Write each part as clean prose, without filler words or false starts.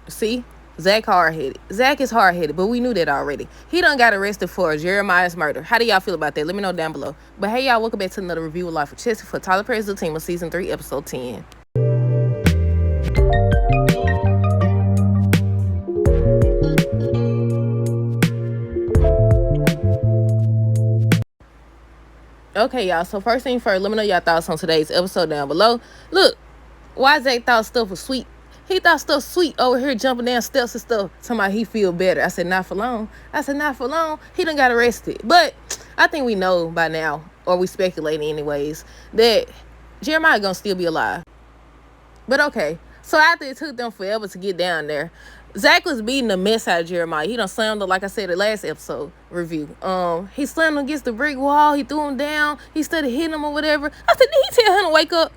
See? Zach hard-headed. Zach is hard-headed, but we knew that already. He done got arrested for Jeremiah's murder. How do y'all feel about that? Let me know down below. But hey, y'all, welcome back to another review of Life with Chelsea for Tyler Perry's Zatima, Season 3, Episode 10. Okay, y'all, so first thing first, let me know y'all thoughts on today's episode down below. Look, why Zach thought stuff was sweet. He thought stuff sweet over here jumping down steps and stuff. Talking about he feel better. I said, not for long. He done got arrested. But I think we know by now, or we speculating anyways, that Jeremiah gonna still be alive. But okay, so after it took them forever to get down there, Zach was beating the mess out of Jeremiah. He done slammed him, like I said, the last episode review. He slammed him against the brick wall. He threw him down. He started hitting him or whatever. I said, did he tell him to wake up?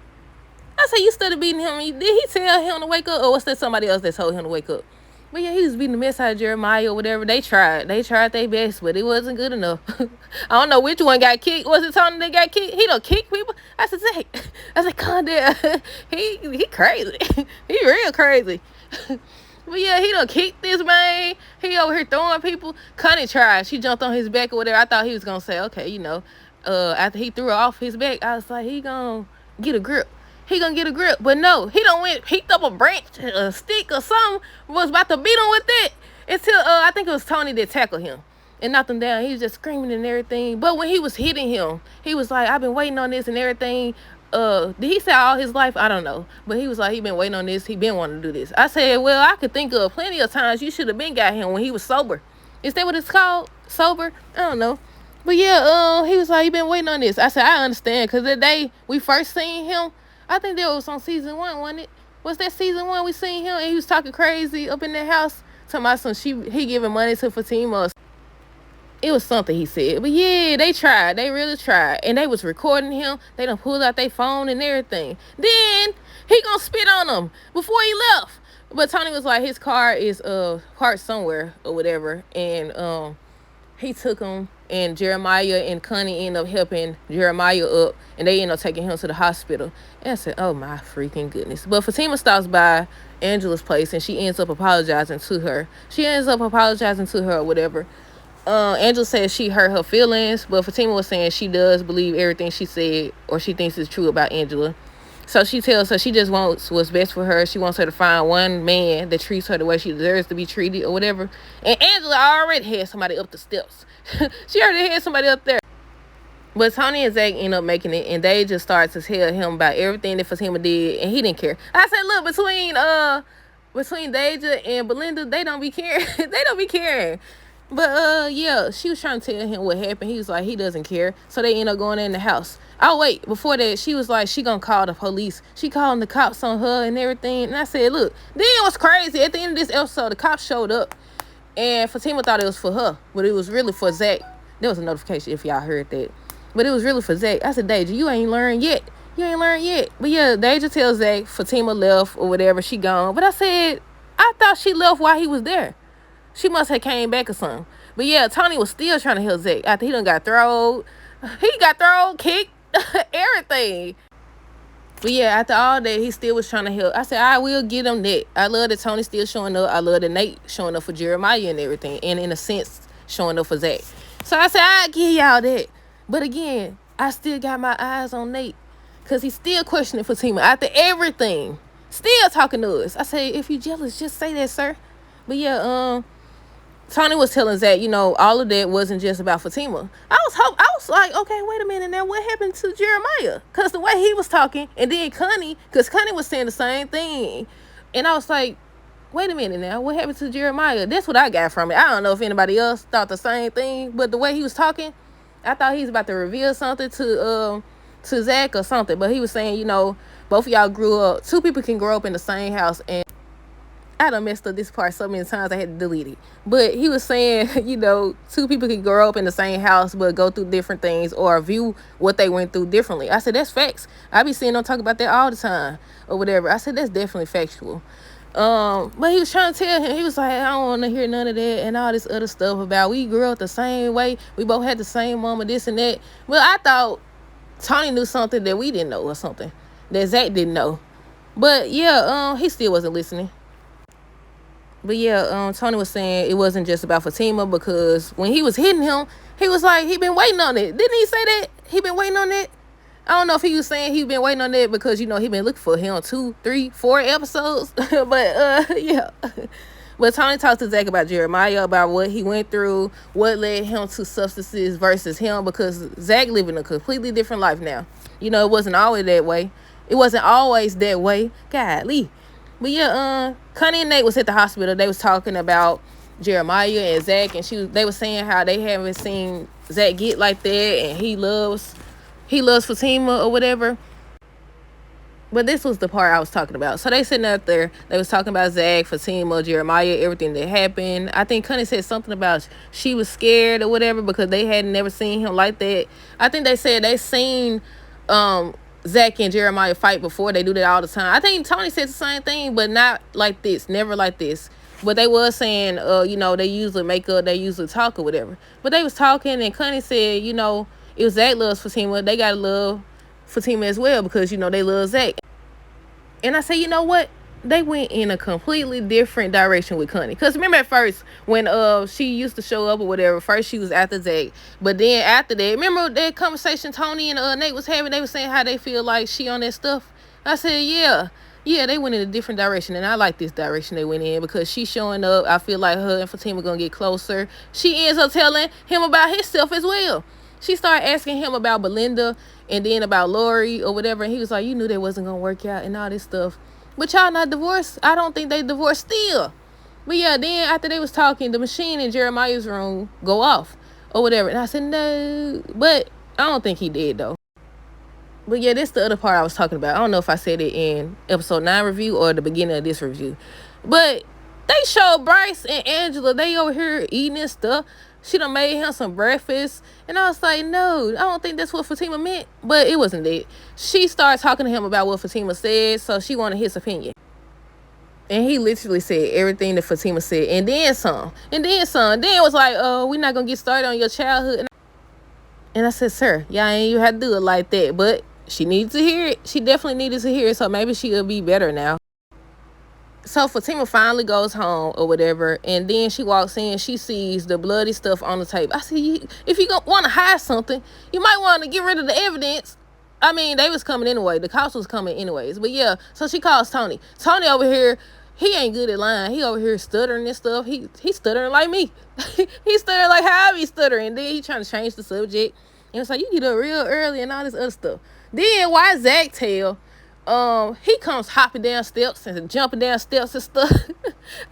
I said, you started beating him. Did he tell him to wake up? Or was there somebody else that told him to wake up? But yeah, he was beating the mess out of Jeremiah or whatever. They tried their best, but it wasn't good enough. I don't know which one got kicked. Was it Tony that got kicked? He don't kick people. I said, Zach, calm down. He crazy. He real crazy. But yeah, he done kicked this man. He over here throwing people. Connie tried. She jumped on his back or whatever. I thought he was gonna say, okay, after he threw her off his back, I was like, he gonna get a grip. But no, he done went, picked up a branch, a stick or something, was about to beat him with it until, I think it was Tony that tackled him and knocked him down. He was just screaming and everything. But when he was hitting him, he was like, I've been waiting on this and everything. Did he say all his life? I don't know. But he was like, he been waiting on this. He been wanting to do this. I said, well, I could think of plenty of times you should have been got him when he was sober. Is that what it's called? Sober? I don't know. But yeah, he was like, he been waiting on this. I said, I understand. Because the day we first seen him, I think that was on season 1, wasn't it? Was that season 1 we seen him and he was talking crazy up in that house? Talking about he giving money to Fatima. It was something he said. But yeah, they tried. They really tried. And they was recording him. They done pulled out their phone and everything. Then he gonna spit on them before he left. But Tony was like, his car is parked somewhere or whatever. And he took him, and Jeremiah and Connie ended up helping Jeremiah up, and they ended up taking him to the hospital. And I said, oh my freaking goodness. But Fatima stops by Angela's place, and she ends up apologizing to her. Or whatever. Angela says she hurt her feelings, but Fatima was saying she does believe everything she said, or she thinks is true about Angela. So she tells her she just wants what's best for her. She wants her to find one man that treats her the way she deserves to be treated or whatever. And Angela already had somebody up the steps. She already had somebody up there. But Tony and Zach end up making it, and they just started to tell him about everything that Fatima did, and he didn't care. I said, look, between Deja and Belinda, they don't be caring. They don't be caring. But yeah, she was trying to tell him what happened. He was like, he doesn't care. So they end up going in the house. Oh wait, before that, she was like, she gonna call the police. She calling the cops on her and everything. And I said, look, then it was crazy. At the end of this episode, the cops showed up, and Fatima thought it was for her, but it was really for Zach. There was a notification if y'all heard that, but it was really for Zach. I said, Deja, you ain't learned yet. But yeah, Deja tells Zach Fatima left or whatever. She gone. But I said, I thought she left while he was there. She must have came back or something. But yeah, Tony was still trying to help Zach after he done got thrown. He got thrown, kicked, everything. But yeah, after all that, he still was trying to help. I said, I will get him that. I love that Tony still showing up. I love that Nate showing up for Jeremiah and everything. And in a sense, showing up for Zach. So I said, I'll give y'all that. But again, I still got my eyes on Nate. Because he's still questioning Fatima after everything. Still talking to us. I said, if you jealous, just say that, sir. But yeah, Tony was telling Zach, all of that wasn't just about Fatima. I was like, okay, wait a minute now. What happened to Jeremiah? Because the way he was talking, and then Connie, because Connie was saying the same thing. And I was like, wait a minute now. What happened to Jeremiah? That's what I got from it. I don't know if anybody else thought the same thing, but the way he was talking, I thought he was about to reveal something to Zach or something. But he was saying, both of y'all grew up. Two people can grow up in the same house, and I done messed up this part so many times I had to delete it. But he was saying, two people can grow up in the same house but go through different things or view what they went through differently. I said, that's facts. I be seeing them talk about that all the time or whatever. I said, that's definitely factual. But he was trying to tell him, he was like, I don't want to hear none of that and all this other stuff about we grew up the same way. We both had the same mama, this and that. Well, I thought Tony knew something that we didn't know or something that Zach didn't know. But yeah, he still wasn't listening. But yeah, Tony was saying it wasn't just about Fatima, because when he was hitting him, he was like, he been waiting on it. Didn't he say that? He been waiting on it? I don't know if he was saying he been waiting on that because, he been looking for him 2, 3, 4 episodes. But yeah. But Tony talked to Zach about Jeremiah, about what he went through, what led him to substances versus him, because Zach living a completely different life now. It wasn't always that way. It wasn't always that way. Golly. But yeah, Connie and Nate was at the hospital. They was talking about Jeremiah and Zach, and they was saying how they haven't seen Zach get like that, and he loves Fatima or whatever. But this was the part I was talking about. So they sitting out there. They was talking about Zach, Fatima, Jeremiah, everything that happened. I think Connie said something about she was scared or whatever because they had never seen him like that. I think they said they seen Zach and Jeremiah fight before. They do that all the time. I think Tony said the same thing, but not like this. Never like this. But they was saying, they usually make up, they usually talk or whatever. But they was talking, and Connie said, if Zach loves Fatima, they gotta love Fatima as well, because they love Zach. And I say, you know what? They went in a completely different direction with Connie. Because remember at first, when she used to show up or whatever, first she was after Zach. But then after that, remember that conversation Tony and Nate was having? They was saying how they feel like she on that stuff. I said, yeah. Yeah, they went in a different direction. And I like this direction they went in, because she's showing up. I feel like her and Fatima going to get closer. She ends up telling him about himself as well. She started asking him about Belinda and then about Lori or whatever. And he was like, you knew that wasn't going to work out and all this stuff. But y'all not divorced? I don't think they divorced still. But yeah, then after they was talking, the machine in Jeremiah's room go off or whatever. And I said, no. But I don't think he did, though. But yeah, this the other part I was talking about. I don't know if I said it in episode 9 review or the beginning of this review. But they showed Bryce and Angela. They over here eating this stuff. She done made him some breakfast. And I was like, no, I don't think that's what Fatima meant. But it wasn't it. She started talking to him about what Fatima said, so she wanted his opinion. And he literally said everything that Fatima said, and then some. And then some. Then it was like, oh, we're not going to get started on your childhood. And I said, sir, y'all ain't you have to do it like that. But she needed to hear it. She definitely needed to hear it, so maybe she'll be better now. So Fatima finally goes home or whatever, and then she walks in, she sees the bloody stuff on the table. I said, if you want to hide something, you might want to get rid of the evidence. I mean, they was coming anyway. The cops was coming anyways. But yeah, so she calls Tony. Tony over here, he ain't good at lying. He over here stuttering and stuff. He stuttering like me. He stuttering like how I be stuttering. Then he trying to change the subject. And it's like, you get up real early and all this other stuff. Then why Zach tell? He comes hopping down steps and jumping down steps and stuff.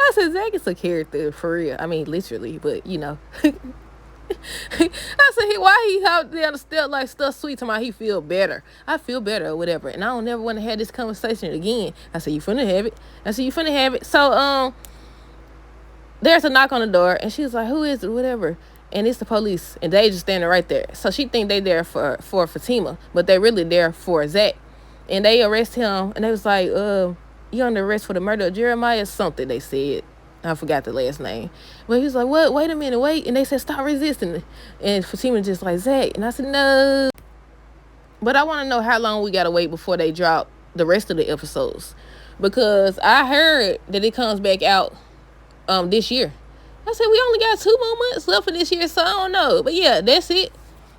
I said, Zach is a character for real. I mean, literally, but I said, why he hopped down the step like stuff sweet to my he feel better. I feel better or whatever. And I don't never want to have this conversation again. I said, you finna have it. So, there's a knock on the door, and she was like, who is it? Whatever. And it's the police, and they just standing right there. So she think they there for Fatima, but they really there for Zach. And they arrest him, and they was like, you under arrest for the murder of Jeremiah something, they said. I forgot the last name. But he was like, what? Wait a minute, wait. And they said, stop resisting. And Fatima just like, Zach. And I said, no. But I want to know how long we got to wait before they drop the rest of the episodes. Because I heard that it comes back out this year. I said, we only got 2 more months left for this year, so I don't know. But yeah, that's it.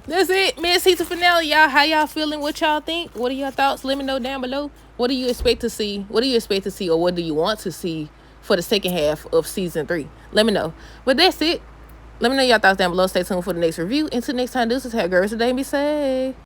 That's it. Mid-season finale, y'all. How y'all feeling? What y'all think? What are your thoughts? Let me know down below. What do you expect to see? Or what do you want to see for the second half of season 3? Let me know. But that's it. Let me know your thoughts down below. Stay tuned for the next review. Until next time, deuces. Have a great rest of the day and be safe.